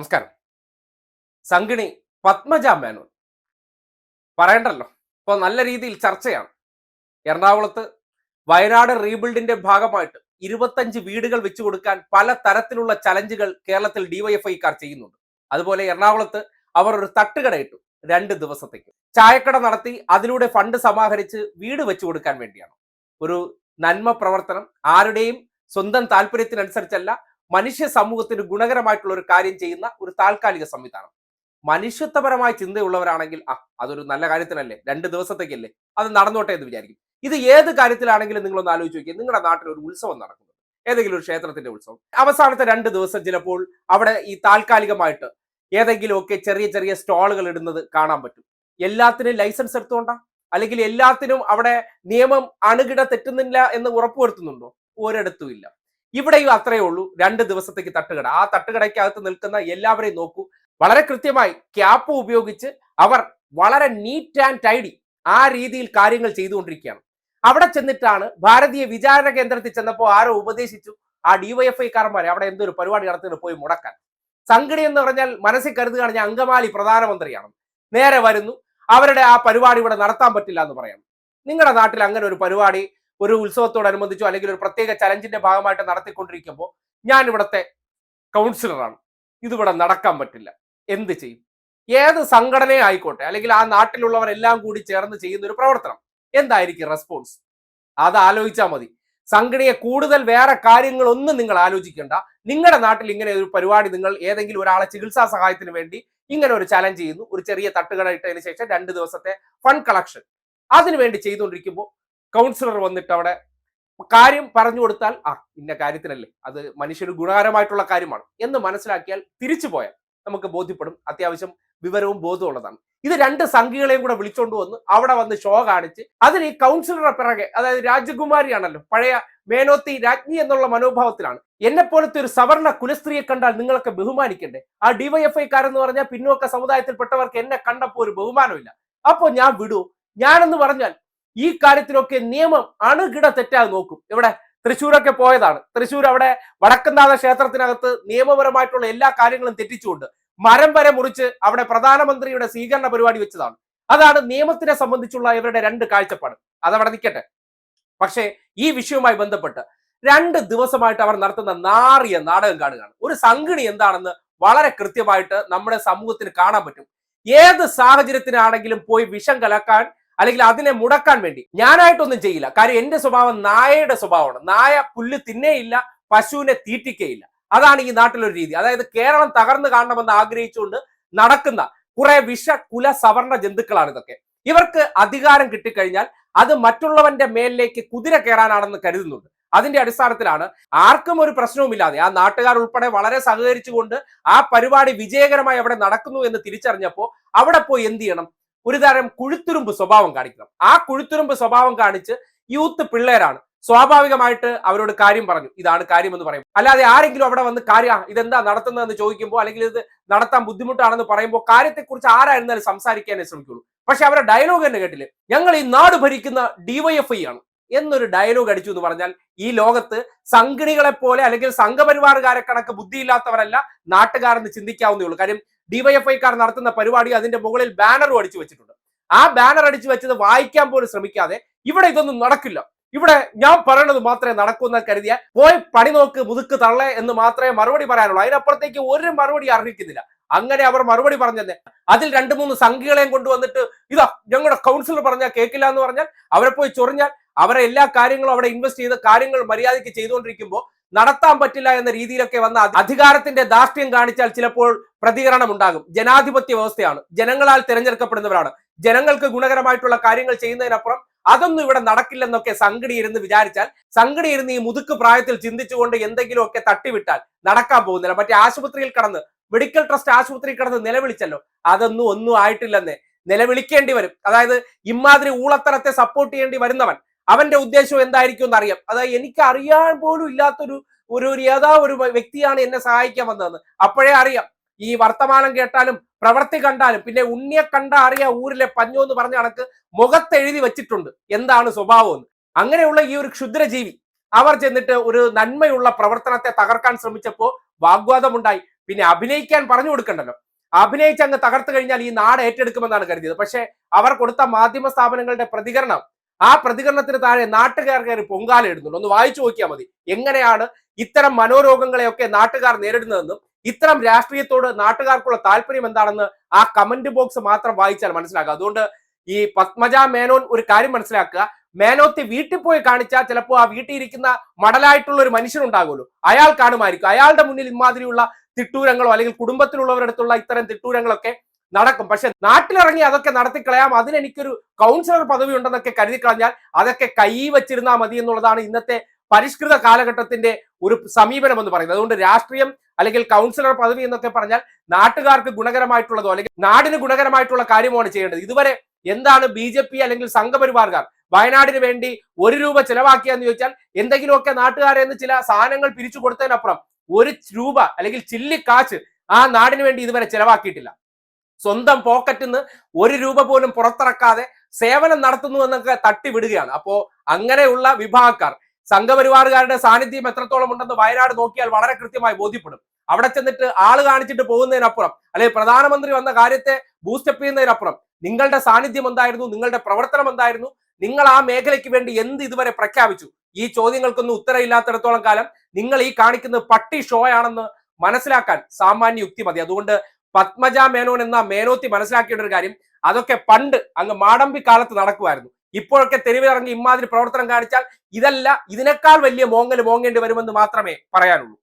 നമസ്കാരം. സംഗിണി പത്മജ മേനോൻ പറയണ്ടല്ലോ, ഇപ്പോൾ നല്ല രീതിയിൽ ചർച്ചയാണ്. എറണാകുളത്ത് വയനാട് റീബിൽഡിന്റെ ഭാഗമായിട്ട് 25 വീടുകൾ വെച്ചു കൊടുക്കാൻ പല തരത്തിലുള്ള ചലഞ്ചുകൾ കേരളത്തിൽ ഡിവൈഎഫ്ഐക്കാർ ചെയ്യുന്നുണ്ട്. അതുപോലെ എറണാകുളത്ത് അവർ ഒരു തട്ടുകട ഇട്ടു 2 ദിവസത്തേക്ക്. ചായക്കട നടത്തി അതിലൂടെ ഫണ്ട് സമാഹരിച്ച് വീട് വെച്ചു കൊടുക്കാൻ വേണ്ടിയാണ്. ഒരു നന്മ പ്രവർത്തനം, ആരുടെയും സ്വന്തം താല്പര്യത്തിനനുസരിച്ചല്ല, മനുഷ്യ സമൂഹത്തിന് ഗുണകരമായിട്ടുള്ള ഒരു കാര്യം ചെയ്യുന്ന ഒരു താൽക്കാലിക സംവിധാനം. മനുഷ്യത്വപരമായ ചിന്തയുള്ളവരാണെങ്കിൽ അതൊരു നല്ല കാര്യത്തിനല്ലേ, 2 ദിവസത്തേക്കല്ലേ, അത് നടന്നോട്ടെ എന്ന് വിചാരിക്കും. ഇത് ഏത് കാര്യത്തിലാണെങ്കിലും നിങ്ങളൊന്ന് ആലോചിച്ച് നോക്കിയാൽ, നിങ്ങളുടെ നാട്ടിൽ ഒരു ഉത്സവം നടക്കുന്നു, ഏതെങ്കിലും ഒരു ക്ഷേത്രത്തിന്റെ ഉത്സവം, അവസാനത്തെ 2 ദിവസം ചിലപ്പോൾ അവിടെ ഈ താൽക്കാലികമായിട്ട് ഏതെങ്കിലുമൊക്കെ ചെറിയ ചെറിയ സ്റ്റോളുകൾ ഇടുന്നത് കാണാൻ പറ്റും. എല്ലാത്തിനും ലൈസൻസ് എടുത്തുകൊണ്ടാ, അല്ലെങ്കിൽ എല്ലാത്തിനും അവിടെ നിയമം അണുകിട തെറ്റുന്നില്ല എന്ന് ഉറപ്പുവരുത്തുന്നുണ്ടോ? ഒരിടത്തും ഇല്ല. ഇവിടെയും അത്രയേ ഉള്ളൂ. 2 ദിവസത്തേക്ക് തട്ടുകട. ആ തട്ടുകടയ്ക്കകത്ത് നിൽക്കുന്ന എല്ലാവരെയും നോക്കൂ. വളരെ കൃത്യമായി ക്യാപ്പ് ഉപയോഗിച്ച് അവർ വളരെ നീറ്റ് ആൻഡ് ടൈഡി ആ രീതിയിൽ കാര്യങ്ങൾ ചെയ്തുകൊണ്ടിരിക്കുകയാണ്. അവിടെ ചെന്നിട്ടാണ് ഭാരതീയ വിചാരണ കേന്ദ്രത്തിൽ ചെന്നപ്പോൾ ആരോ ഉപദേശിച്ചു, ആ ഡിവൈഎഫ്ഐക്കാരന്മാരെ അവിടെ എന്തൊരു പരിപാടി നടത്തുന്നത് പോയി മുടക്കാൻ. സംഘടന എന്ന് പറഞ്ഞാൽ മനസ്സിൽ കരുതുകയാണ് ഞാൻ അങ്കമാലി പ്രധാനമന്ത്രിയാണ്, നേരെ വരുന്നു, അവരുടെ ആ പരിപാടി ഇവിടെ നടത്താൻ പറ്റില്ല എന്ന് പറയാം. നിങ്ങളുടെ നാട്ടിൽ അങ്ങനെ ഒരു പരിപാടി ഒരു ഉത്സവത്തോടനുബന്ധിച്ചോ അല്ലെങ്കിൽ ഒരു പ്രത്യേക ചലഞ്ചിന്റെ ഭാഗമായിട്ട് നടത്തിക്കൊണ്ടിരിക്കുമ്പോൾ ഞാൻ ഇവിടുത്തെ കൗൺസിലറാണ്, ഇതിവിടെ നടക്കാൻ പറ്റില്ല, എന്ത് ചെയ്യും? ഏത് സംഘടനയെ ആയിക്കോട്ടെ, അല്ലെങ്കിൽ ആ നാട്ടിലുള്ളവരെല്ലാം കൂടി ചേർന്ന് ചെയ്യുന്ന ഒരു പ്രവർത്തനം, എന്തായിരിക്കും റെസ്പോൺസ്? അത് ആലോചിച്ചാൽ മതി. സംഘടനയെ കൂടുതൽ വേറെ കാര്യങ്ങളൊന്നും നിങ്ങൾ ആലോചിക്കേണ്ട. നിങ്ങളുടെ നാട്ടിൽ ഇങ്ങനെ ഒരു പരിപാടി, നിങ്ങൾ ഏതെങ്കിലും ഒരാളെ ചികിത്സാ സഹായത്തിന് വേണ്ടി ഇങ്ങനെ ഒരു ചലഞ്ച് ചെയ്യുന്നു, ഒരു ചെറിയ തട്ടുകട ഇട്ടതിന് ശേഷം 2 ദിവസത്തെ ഫണ്ട് കളക്ഷൻ അതിനു വേണ്ടി ചെയ്തുകൊണ്ടിരിക്കുമ്പോൾ കൗൺസിലർ വന്നിട്ട് അവിടെ കാര്യം പറഞ്ഞു കൊടുത്താൽ ഇന്ന കാര്യത്തിനല്ലേ, അത് മനുഷ്യന് ഗുണകരമായിട്ടുള്ള കാര്യമാണ് എന്ന് മനസ്സിലാക്കിയാൽ തിരിച്ചു പോയാൽ നമുക്ക് ബോധ്യപ്പെടും അത്യാവശ്യം വിവരവും ബോധവും ഉള്ളതാണ്. ഇത് 2 സംഘികളെയും കൂടെ വിളിച്ചോണ്ട് വന്ന് അവിടെ വന്ന് ഷോ കാണിച്ച് അതിന് ഈ കൗൺസിലറുടെ പിറകെ, അതായത് രാജകുമാരിയാണല്ലോ, പഴയ മേനോത്തി രാജ്ഞി എന്നുള്ള മനോഭാവത്തിലാണ്. എന്നെ പോലത്തെ ഒരു സവർണ കുലസ്ത്രീയെ കണ്ടാൽ നിങ്ങളൊക്കെ ബഹുമാനിക്കണ്ടേ? ആ ഡിവൈഎഫ്ഐക്കാരെന്ന് പറഞ്ഞാൽ പിന്നോക്ക സമുദായത്തിൽപ്പെട്ടവർക്ക് എന്നെ കണ്ടപ്പോൾ ഒരു ബഹുമാനമില്ല, അപ്പോ ഞാൻ വിടൂ? ഞാനെന്ന് പറഞ്ഞാൽ ഈ കാര്യത്തിലൊക്കെ നിയമം അണുകിട തെറ്റാതെ നോക്കും. ഇവിടെ തൃശ്ശൂരൊക്കെ പോയതാണ്. തൃശ്ശൂർ അവിടെ വടക്കുംനാഥ ക്ഷേത്രത്തിനകത്ത് നിയമപരമായിട്ടുള്ള എല്ലാ കാര്യങ്ങളും തെറ്റിച്ചുകൊണ്ട് മരം വരെ മുറിച്ച് അവിടെ പ്രധാനമന്ത്രിയുടെ സ്വീകരണ പരിപാടി വെച്ചതാണ്. അതാണ് നിയമത്തിനെ സംബന്ധിച്ചുള്ള ഇവരുടെ 2 കാഴ്ചപ്പാട്. അതവിടെ നിൽക്കട്ടെ. പക്ഷേ ഈ വിഷയവുമായി ബന്ധപ്പെട്ട് 2 ദിവസമായിട്ട് അവർ നടത്തുന്ന നാറിയ നാടകം കാണുകയാണ്. ഒരു സംഘടന എന്താണെന്ന് വളരെ കൃത്യമായിട്ട് നമ്മുടെ സമൂഹത്തിന് കാണാൻ പറ്റും. ഏത് സാഹചര്യത്തിനാണെങ്കിലും പോയി വിഷം കലക്കാൻ അല്ലെങ്കിൽ അതിനെ മുടക്കാൻ വേണ്ടി ഞാനായിട്ടൊന്നും ചെയ്യില്ല. കാര്യം എന്റെ സ്വഭാവം നായയുടെ സ്വഭാവമാണ്. നായ പുല്ല് തിന്നേയില്ല, പശുവിനെ തീറ്റിക്കയില്ല. അതാണ് ഈ നാട്ടിലൊരു രീതി. അതായത് കേരളം തകർന്നു കാണണമെന്ന് ആഗ്രഹിച്ചുകൊണ്ട് നടക്കുന്ന കുറെ കുല സവർണ ജന്തുക്കളാണ് ഇതൊക്കെ. ഇവർക്ക് അധികാരം കിട്ടിക്കഴിഞ്ഞാൽ അത് മറ്റുള്ളവന്റെ മേലിലേക്ക് കുതിര കയറാനാണെന്ന് കരുതുന്നുണ്ട്. അതിന്റെ അടിസ്ഥാനത്തിലാണ് ആർക്കും ഒരു പ്രശ്നവുമില്ലാതെ ആ നാട്ടുകാർ ഉൾപ്പെടെ വളരെ സഹകരിച്ചുകൊണ്ട് ആ പരിപാടി വിജയകരമായി അവിടെ നടക്കുന്നു എന്ന് തിരിച്ചറിഞ്ഞപ്പോൾ അവിടെ പോയി എന്ത് ചെയ്യണം? ഒരു തരം കുഴുത്തുരുമ്പ് സ്വഭാവം കാണിക്കണം. ആ കുഴുത്തുരുമ്പ് സ്വഭാവം കാണിച്ച് യൂത്ത് പിള്ളേരാണ്, സ്വാഭാവികമായിട്ട് അവരോട് കാര്യം പറഞ്ഞു, ഇതാണ് കാര്യം എന്ന് പറയും. അല്ലാതെ ആരെങ്കിലും അവിടെ വന്ന് ഇതെന്താ നടത്തുന്നതെന്ന് ചോദിക്കുമ്പോൾ, അല്ലെങ്കിൽ ഇത് നടത്താൻ ബുദ്ധിമുട്ടാണെന്ന് പറയുമ്പോൾ കാര്യത്തെക്കുറിച്ച് ആരായിരുന്നാലും സംസാരിക്കാനേ ശ്രമിക്കുള്ളൂ. പക്ഷെ അവരുടെ ഡയലോഗ് തന്നെ കേട്ടില്ലേ, ഞങ്ങൾ ഈ നാട് ഭരിക്കുന്ന ഡിവൈഎഫ്ഐ ആണ് എന്നൊരു ഡയലോഗ് അടിച്ചു എന്ന് പറഞ്ഞാൽ ഈ ലോകത്ത് സംഘിണികളെ പോലെ അല്ലെങ്കിൽ സംഘപരിവാറുകാരെ കണക്ക് ബുദ്ധിയില്ലാത്തവരല്ല നാട്ടുകാരെന്ന് ചിന്തിക്കാവുന്നേ ഉള്ളൂ. കാര്യം ഡിവൈഎഫ്ഐക്കാർ നടത്തുന്ന പരിപാടി അതിന്റെ മുകളിൽ ബാനറും അടിച്ചു വെച്ചിട്ടുണ്ട്. ആ ബാനർ അടിച്ചു വെച്ചത് വായിക്കാൻ പോലും ശ്രമിക്കാതെ ഇവിടെ ഇതൊന്നും നടക്കില്ല, ഇവിടെ ഞാൻ പറയണത് മാത്രമേ നടക്കൂ എന്ന് കരുതിയ പോയി പണി നോക്ക് മുതുക്ക് തള്ളേ എന്ന് മാത്രമേ മറുപടി പറയാനുള്ളൂ. അതിനപ്പുറത്തേക്ക് ഒരു മറുപടി അർഹിക്കുന്നില്ല. അങ്ങനെ അവർ മറുപടി പറഞ്ഞത് അതിൽ 2-3 സംഘികളെയും കൊണ്ടുവന്നിട്ട് ഇതാ ഞങ്ങളുടെ കൗൺസിലർ പറഞ്ഞാൽ കേൾക്കില്ല എന്ന് പറഞ്ഞാൽ അവരെ പോയി ചൊറിഞ്ഞാൽ അവരെ എല്ലാ കാര്യങ്ങളും അവിടെ ഇൻവെസ്റ്റ് ചെയ്ത് കാര്യങ്ങൾ മര്യാദയ്ക്ക് ചെയ്തുകൊണ്ടിരിക്കുമ്പോൾ നടത്താൻ പറ്റില്ല എന്ന രീതിയിലൊക്കെ വന്ന അധികാരത്തിന്റെ ധാർഷ്ട്യം കാണിച്ചാൽ ചിലപ്പോൾ പ്രതികരണം ഉണ്ടാകും. ജനാധിപത്യ വ്യവസ്ഥയാണ്, ജനങ്ങളാൽ തിരഞ്ഞെടുക്കപ്പെടുന്നവരാണ്, ജനങ്ങൾക്ക് ഗുണകരമായിട്ടുള്ള കാര്യങ്ങൾ ചെയ്യുന്നതിനപ്പുറം അതൊന്നും ഇവിടെ നടക്കില്ലെന്നൊക്കെ സംഘടിയിരുന്ന് വിചാരിച്ചാൽ, സംഘടിയിരുന്ന് ഈ മുതുക്ക് പ്രായത്തിൽ ചിന്തിച്ചുകൊണ്ട് എന്തെങ്കിലുമൊക്കെ തട്ടിവിട്ടാൽ നടക്കാൻ പോകുന്നില്ല. മറ്റേ ആശുപത്രിയിൽ കടന്ന്, മെഡിക്കൽ ട്രസ്റ്റ് ആശുപത്രിയിൽ കടന്ന് നിലവിളിച്ചല്ലോ, ഒന്നും ആയിട്ടില്ലെന്നേ നിലവിളിക്കേണ്ടി വരും. അതായത് ഇമാതിരി ഊളത്തരത്തെ സപ്പോർട്ട് ചെയ്യേണ്ടി വരുന്നവൻ അവന്റെ ഉദ്ദേശം എന്തായിരിക്കും എന്ന് അറിയാം. അതായത് എനിക്ക് അറിയാൻ പോലും ഇല്ലാത്തൊരു ഒരു വ്യക്തിയാണ് എന്നെ സഹായിക്കാൻ വന്നതെന്ന് അപ്പോഴേ അറിയാം. ഈ വർത്തമാനം കേട്ടാലും പ്രവൃത്തി കണ്ടാലും പിന്നെ ഉണ്ണിയെ കണ്ട അറിയാം ഊരിലെ പഞ്ഞോ എന്ന് പറഞ്ഞ കണക്ക് മുഖത്തെഴുതി വെച്ചിട്ടുണ്ട് എന്താണ് സ്വഭാവം എന്ന്. അങ്ങനെയുള്ള ഈ ഒരു ക്ഷുദ്രജീവി അവർ ചെന്നിട്ട് ഒരു നന്മയുള്ള പ്രവർത്തനത്തെ തകർക്കാൻ ശ്രമിച്ചപ്പോൾ വാഗ്വാദമുണ്ടായി. പിന്നെ അഭിനയിക്കാൻ പറഞ്ഞു കൊടുക്കണ്ടല്ലോ. അഭിനയിച്ച് അങ്ങ് തകർത്തു കഴിഞ്ഞാൽ ഈ നാട് ഏറ്റെടുക്കുമെന്നാണ് കരുതിയത്. പക്ഷെ അവർ കൊടുത്ത മാധ്യമ സ്ഥാപനങ്ങളുടെ പ്രതികരണം, ആ പ്രതികരണത്തിന് താഴെ നാട്ടുകാർ കയറി പൊങ്കാല ഇടുന്നുണ്ട്. ഒന്ന് വായിച്ചു നോക്കിയാൽ മതി എങ്ങനെയാണ് ഇത്തരം മനോരോഗങ്ങളെയൊക്കെ നാട്ടുകാർ നേരിടുന്നതെന്നും ഇത്തരം രാഷ്ട്രീയത്തോട് നാട്ടുകാർക്കുള്ള താല്പര്യം എന്താണെന്ന് ആ കമന്റ് ബോക്സ് മാത്രം വായിച്ചാൽ മനസ്സിലാക്കുക. അതുകൊണ്ട് ഈ പത്മജ മേനോൻ ഒരു കാര്യം മനസ്സിലാക്കുക, മേനോത്തി വീട്ടിൽ പോയി കാണിച്ചാൽ ചിലപ്പോൾ ആ വീട്ടിൽ ഇരിക്കുന്ന മടലായിട്ടുള്ള ഒരു മനുഷ്യനുണ്ടാകുമല്ലോ, അയാൾ കാണുമായിരിക്കും. അയാളുടെ മുന്നിൽ ഇമാതിരിയുള്ള തിട്ടൂരങ്ങളോ അല്ലെങ്കിൽ കുടുംബത്തിലുള്ളവരുടെ അടുത്തുള്ള ഇത്തരം തിട്ടൂരങ്ങളൊക്കെ നടക്കും. പക്ഷെ നാട്ടിലിറങ്ങി അതൊക്കെ നടത്തിക്കളയാം, അതിനെനിക്കൊരു കൗൺസിലർ പദവി ഉണ്ടെന്നൊക്കെ കരുതി കളഞ്ഞാൽ അതൊക്കെ കൈ വച്ചിരുന്നാൽ മതി എന്നുള്ളതാണ് ഇന്നത്തെ പരിഷ്കൃത കാലഘട്ടത്തിന്റെ ഒരു സമീപനം എന്ന് പറയുന്നത്. അതുകൊണ്ട് രാഷ്ട്രീയം അല്ലെങ്കിൽ കൗൺസിലർ പദവി എന്നൊക്കെ പറഞ്ഞാൽ നാട്ടുകാർക്ക് ഗുണകരമായിട്ടുള്ളതോ അല്ലെങ്കിൽ നാടിന് ഗുണകരമായിട്ടുള്ള കാര്യമാണ് ചെയ്യേണ്ടത്. ഇതുവരെ എന്താണ് BJP അല്ലെങ്കിൽ സംഘപരിവാർകാർ വയനാടിന് വേണ്ടി 1 രൂപ ചെലവാക്കിയെന്ന് ചോദിച്ചാൽ എന്തെങ്കിലുമൊക്കെ നാട്ടുകാരെ എന്ന് ചില സാധനങ്ങൾ പിരിച്ചു കൊടുത്തതിനപ്പുറം 1 രൂപ അല്ലെങ്കിൽ ചില്ലിക്കാശ് ആ നാടിന് വേണ്ടി ഇതുവരെ ചെലവാക്കിയിട്ടില്ല. സ്വന്തം പോക്കറ്റിൽ നിന്ന് 1 രൂപ പോലും പുറത്തിറക്കാതെ സേവനം നടത്തുന്നു എന്നൊക്കെ തട്ടിവിടുകയാണ്. അപ്പോ അങ്ങനെയുള്ള വിഭാഗക്കാർ, സംഘപരിവാറുകാരുടെ സാന്നിധ്യം എത്രത്തോളം ഉണ്ടെന്ന് വയനാട് നോക്കിയാൽ വളരെ കൃത്യമായി ബോധ്യപ്പെടും. അവിടെ ചെന്നിട്ട് ആള് കാണിച്ചിട്ട് പോകുന്നതിനപ്പുറം അല്ലെങ്കിൽ പ്രധാനമന്ത്രി വന്ന കാര്യത്തെ ബൂസ്റ്റപ്പ് ചെയ്യുന്നതിനപ്പുറം നിങ്ങളുടെ സാന്നിധ്യം എന്തായിരുന്നു, നിങ്ങളുടെ പ്രവർത്തനം എന്തായിരുന്നു, നിങ്ങൾ ആ മേഖലയ്ക്ക് വേണ്ടി എന്ത് ഇതുവരെ പ്രഖ്യാപിച്ചു, ഈ ചോദ്യങ്ങൾക്കൊന്നും ഉത്തരമില്ലാത്തിടത്തോളം കാലം നിങ്ങൾ ഈ കാണിക്കുന്നത് പട്ടി ഷോ ആണെന്ന് മനസ്സിലാക്കാൻ സാമാന്യ യുക്തി മതി. അതുകൊണ്ട് പത്മജ മേനോൻ എന്ന മേനോത്തി മനസ്സിലാക്കിയ ഒരു കാര്യം, അതൊക്കെ പണ്ട് അങ്ങ് മാടമ്പി കാലത്ത് നടക്കുമായിരുന്നു. ഇപ്പോഴൊക്കെ തെരുവിലിറങ്ങി ഇമാതിരി പ്രവർത്തനം കാണിച്ചാൽ ഇതിനേക്കാൾ വലിയ മോങ്ങൽ മോങ്ങേണ്ടി വരുമെന്ന് മാത്രമേ പറയാനുള്ളൂ.